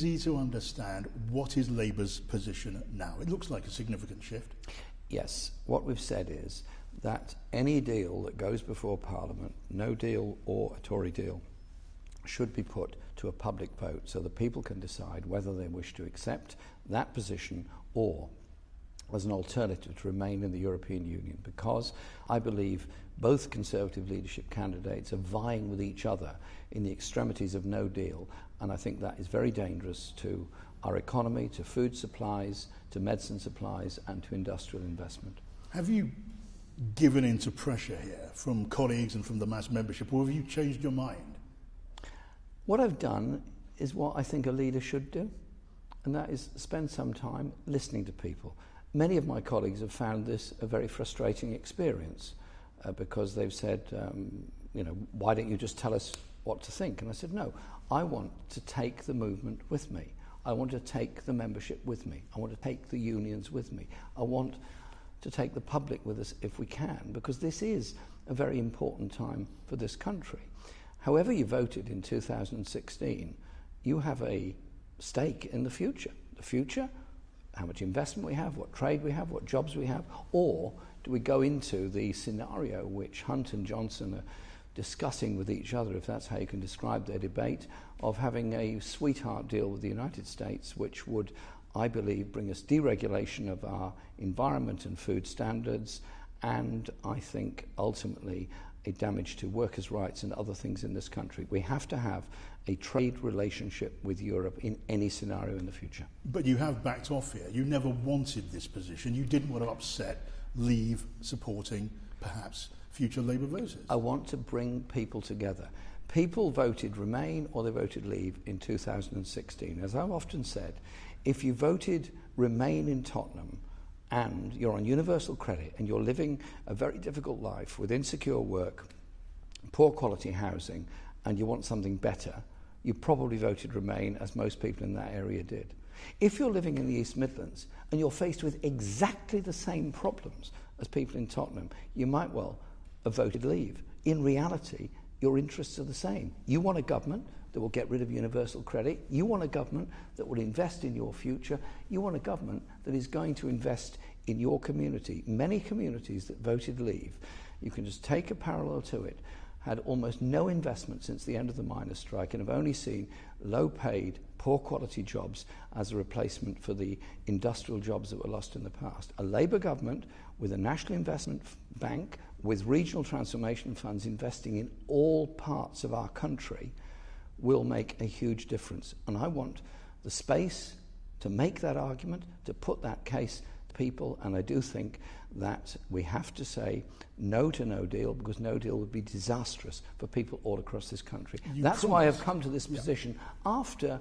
easy to understand what is Labour's position now? It looks like a significant shift. Yes, what we've said is that any deal that goes before Parliament, no deal or a Tory deal, should be put to a public vote so that people can decide whether they wish to accept that position or as an alternative to remain in the European Union, because I believe both Conservative leadership candidates are vying with each other in the extremities of no deal, and I think that is very dangerous to our economy, to food supplies, to medicine supplies and to industrial investment. Have you given in to pressure here from colleagues and from the mass membership, or have you changed your mind? What I've done is what I think a leader should do, and that is spend some time listening to people. Many of my colleagues have found this a very frustrating experience because they've said, why don't you just tell us what to think? And I said, no, I want to take the movement with me. I want to take the membership with me. I want to take the unions with me. I want to take the public with us if we can, because this is a very important time for this country. However you voted in 2016, you have a stake in the future. The future, how much investment we have, what trade we have, what jobs we have, or do we go into the scenario which Hunt and Johnson are discussing with each other, if that's how you can describe their debate, of having a sweetheart deal with the United States, which would, I believe, bring us deregulation of our environment and food standards, and I think ultimately a damage to workers' rights and other things in this country. We have to have a trade relationship with Europe in any scenario in the future. But you have backed off here. You never wanted this position. You didn't want to upset Leave supporting, perhaps, future Labour voters. I want to bring people together. People voted Remain or they voted Leave in 2016. As I've often said, if you voted Remain in Tottenham and you're on universal credit and you're living a very difficult life with insecure work, poor quality housing, and you want something better, you probably voted Remain, as most people in that area did. If you're living in the East Midlands and you're faced with exactly the same problems as people in Tottenham, you might well have voted Leave. In reality, your interests are the same. You want a government that will get rid of universal credit. You want a government that will invest in your future. You want a government that is going to invest in your community. Many communities that voted Leave, you can just take a parallel to it, had almost no investment since the end of the miners' strike and have only seen low-paid, poor-quality jobs as a replacement for the industrial jobs that were lost in the past. A Labour government with a national investment bank, with regional transformation funds investing in all parts of our country, will make a huge difference. And I want the space to make that argument, to put that case to people, and I do think that we have to say no to no deal, because no deal would be disastrous for people all across this country. That's why I've come to this position after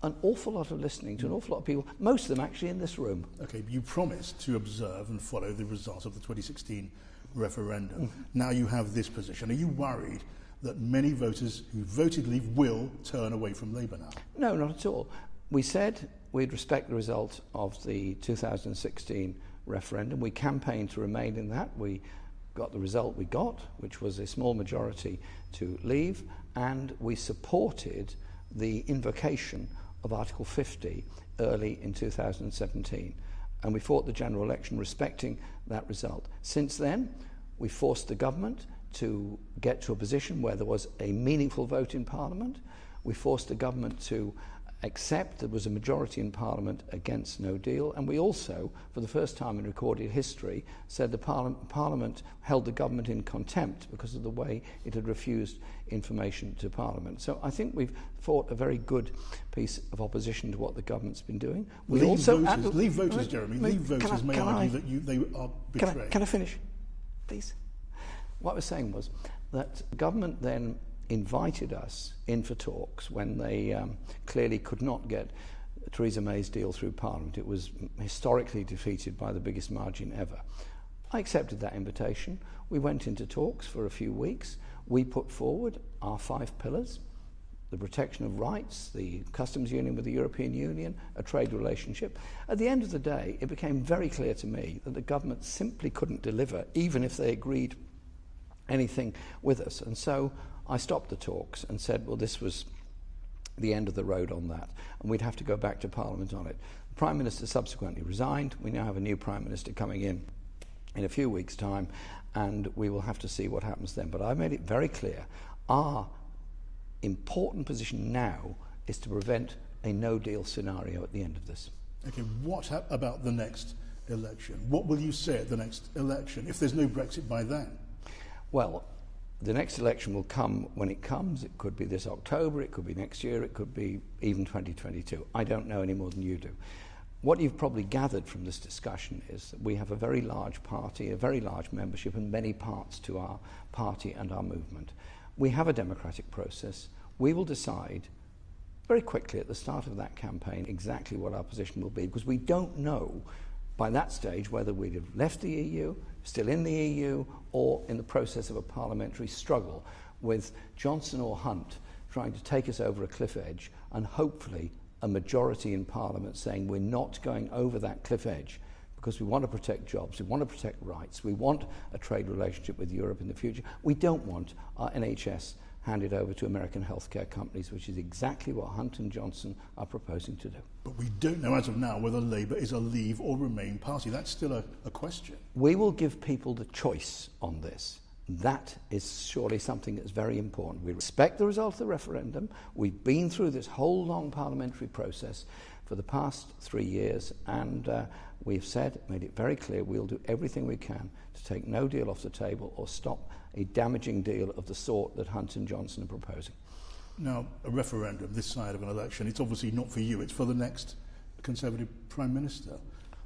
an awful lot of listening to an awful lot of people, most of them actually in this room. Okay, you promised to observe and follow the results of the 2016 referendum. Now you have this position. Are you worried that many voters who voted Leave will turn away from Labour now? No, not at all. We said we'd respect the result of the 2016 referendum. We campaigned to remain in that. We got the result we got, which was a small majority to Leave, and we supported the invocation of Article 50 early in 2017. And we fought the general election respecting that result. Since then, we forced the government to get to a position where there was a meaningful vote in Parliament. We forced the government to accept there was a majority in Parliament against no deal, and we also, for the first time in recorded history, said the Parliament held the government in contempt because of the way it had refused information to Parliament. So I think we've fought a very good piece of opposition to what the government's been doing. Leave voters, Jeremy, Leave voters may argue that they are betrayed. Can I finish, please? What I was saying was that the government then invited us in for talks when they clearly could not get Theresa May's deal through Parliament. It was historically defeated by the biggest margin ever. I accepted that invitation. We went into talks for a few weeks. We put forward our 5 pillars: the protection of rights, the customs union with the European Union, a trade relationship. At the end of the day, it became very clear to me that the government simply couldn't deliver, even if they agreed anything with us. And so I stopped the talks and said, well, this was the end of the road on that, and we'd have to go back to Parliament on it. The Prime Minister subsequently resigned. We now have a new Prime Minister coming in a few weeks' time, and we will have to see what happens then. But I made it very clear, our important position now is to prevent a no-deal scenario at the end of this. Okay, what about the next election? What will you say at the next election if there's no Brexit by then? Well, the next election will come when it comes. It could be this October, it could be next year, it could be even 2022. I don't know any more than you do. What you've probably gathered from this discussion is that we have a very large party, a very large membership, and many parts to our party and our movement. We have a democratic process. We will decide very quickly at the start of that campaign exactly what our position will be, because we don't know by that stage whether we'd have left the EU, still in the EU, or in the process of a parliamentary struggle with Johnson or Hunt trying to take us over a cliff edge, and hopefully a majority in Parliament saying we're not going over that cliff edge because we want to protect jobs, we want to protect rights, we want a trade relationship with Europe in the future. We don't want our NHS handed over to American healthcare companies, which is exactly what Hunt and Johnson are proposing to do. But we don't know as of now whether Labour is a Leave or Remain party. That's still a question. We will give people the choice on this. That is surely something that's very important. We respect the result of the referendum. We've been through this whole long parliamentary process for the past 3 years, and we've said, made it very clear, we'll do everything we can to take no deal off the table or stop a damaging deal of the sort that Hunt and Johnson are proposing. Now, a referendum this side of an election, it's obviously not for you, it's for the next Conservative Prime Minister.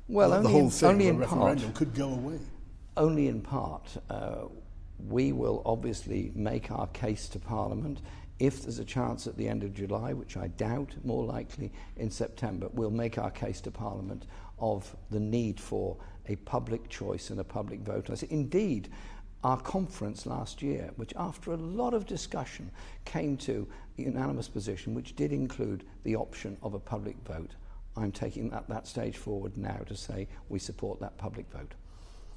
Well, the whole thing only of in a referendum part, could go away. Only in part. We will obviously make our case to Parliament. If there's a chance at the end of July, which I doubt, more likely in September, we'll make our case to Parliament of the need for a public choice and a public vote. Indeed, our conference last year, which after a lot of discussion came to a unanimous position, which did include the option of a public vote. I'm taking that stage forward now to say we support that public vote.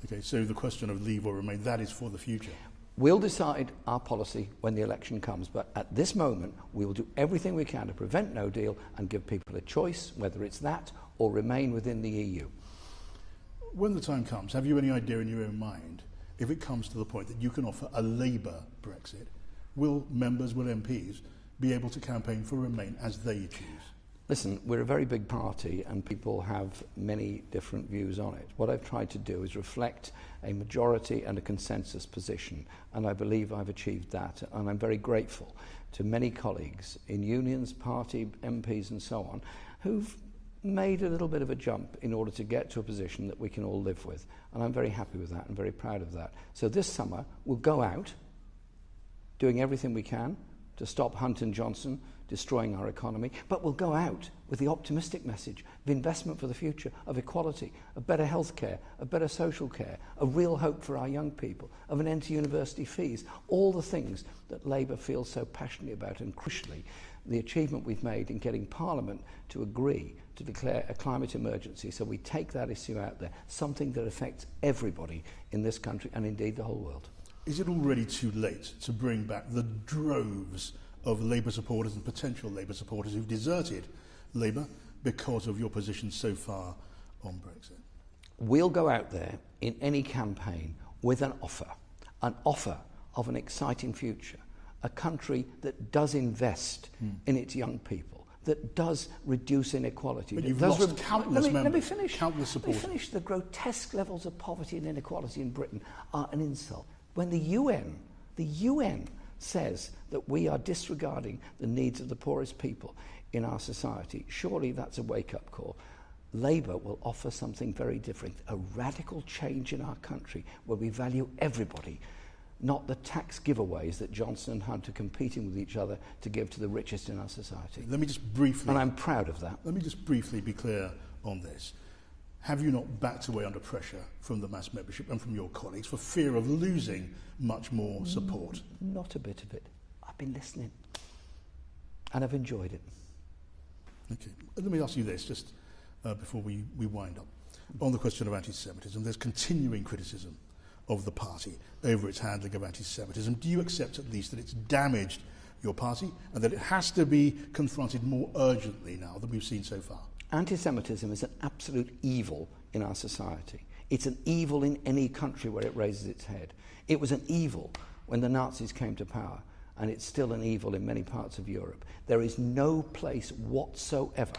Okay, so the question of Leave or Remain, that is for the future. We'll decide our policy when the election comes, but at this moment we will do everything we can to prevent no deal and give people a choice, whether it's that or remain within the EU. When the time comes, have you any idea in your own mind, if it comes to the point that you can offer a Labour Brexit, will members, will MPs be able to campaign for Remain as they choose? Listen, we're a very big party and people have many different views on it. What I've tried to do is reflect a majority and a consensus position, and I believe I've achieved that. And I'm very grateful to many colleagues in unions, party MPs and so on, who've made a little bit of a jump in order to get to a position that we can all live with. And I'm very happy with that and very proud of that. So this summer, we'll go out doing everything we can to stop Hunt and Johnson destroying our economy, but we'll go out with the optimistic message of investment for the future, of equality, of better health care, of better social care, of real hope for our young people, of an end to university fees, all the things that Labour feels so passionately about, and crucially, the achievement we've made in getting Parliament to agree to declare a climate emergency, so we take that issue out there, something that affects everybody in this country and indeed the whole world. Is it already too late to bring back the droves of Labour supporters and potential Labour supporters who've deserted Labour because of your position so far on Brexit? We'll go out there in any campaign with an offer of an exciting future, a country that does invest in its young people, that does reduce inequality. But you've lost countless members, let me finish. countless supporters. Let me finish. The grotesque levels of poverty and inequality in Britain are an insult. When the UN says that we are disregarding the needs of the poorest people in our society, surely that's a wake-up call. Labour will offer something very different, a radical change in our country where we value everybody, not the tax giveaways that Johnson and Hunt are competing with each other to give to the richest in our society. Let me just briefly... And I'm proud of that. Let me just briefly be clear on this. Have you not backed away under pressure from the mass membership and from your colleagues for fear of losing much more support? Not a bit of it. I've been listening and I've enjoyed it. Okay. Let me ask you this, just before we wind up. On the question of anti-Semitism, there's continuing criticism of the party over its handling of anti-Semitism. Do you accept at least that it's damaged your party, and that it has to be confronted more urgently now than we've seen so far? Anti-Semitism is an absolute evil in our society. It's an evil in any country where it raises its head. It was an evil when the Nazis came to power, and it's still an evil in many parts of Europe. There is no place whatsoever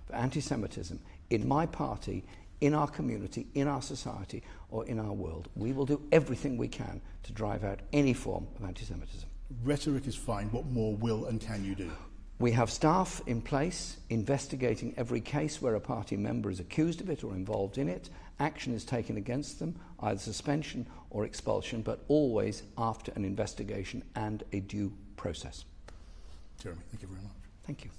for anti-Semitism in my party, in our community, in our society, or in our world. We will do everything we can to drive out any form of anti-Semitism. Rhetoric is fine. What more will and can you do? We have staff in place investigating every case where a party member is accused of it or involved in it. Action is taken against them, either suspension or expulsion, but always after an investigation and a due process. Jeremy, thank you very much. Thank you.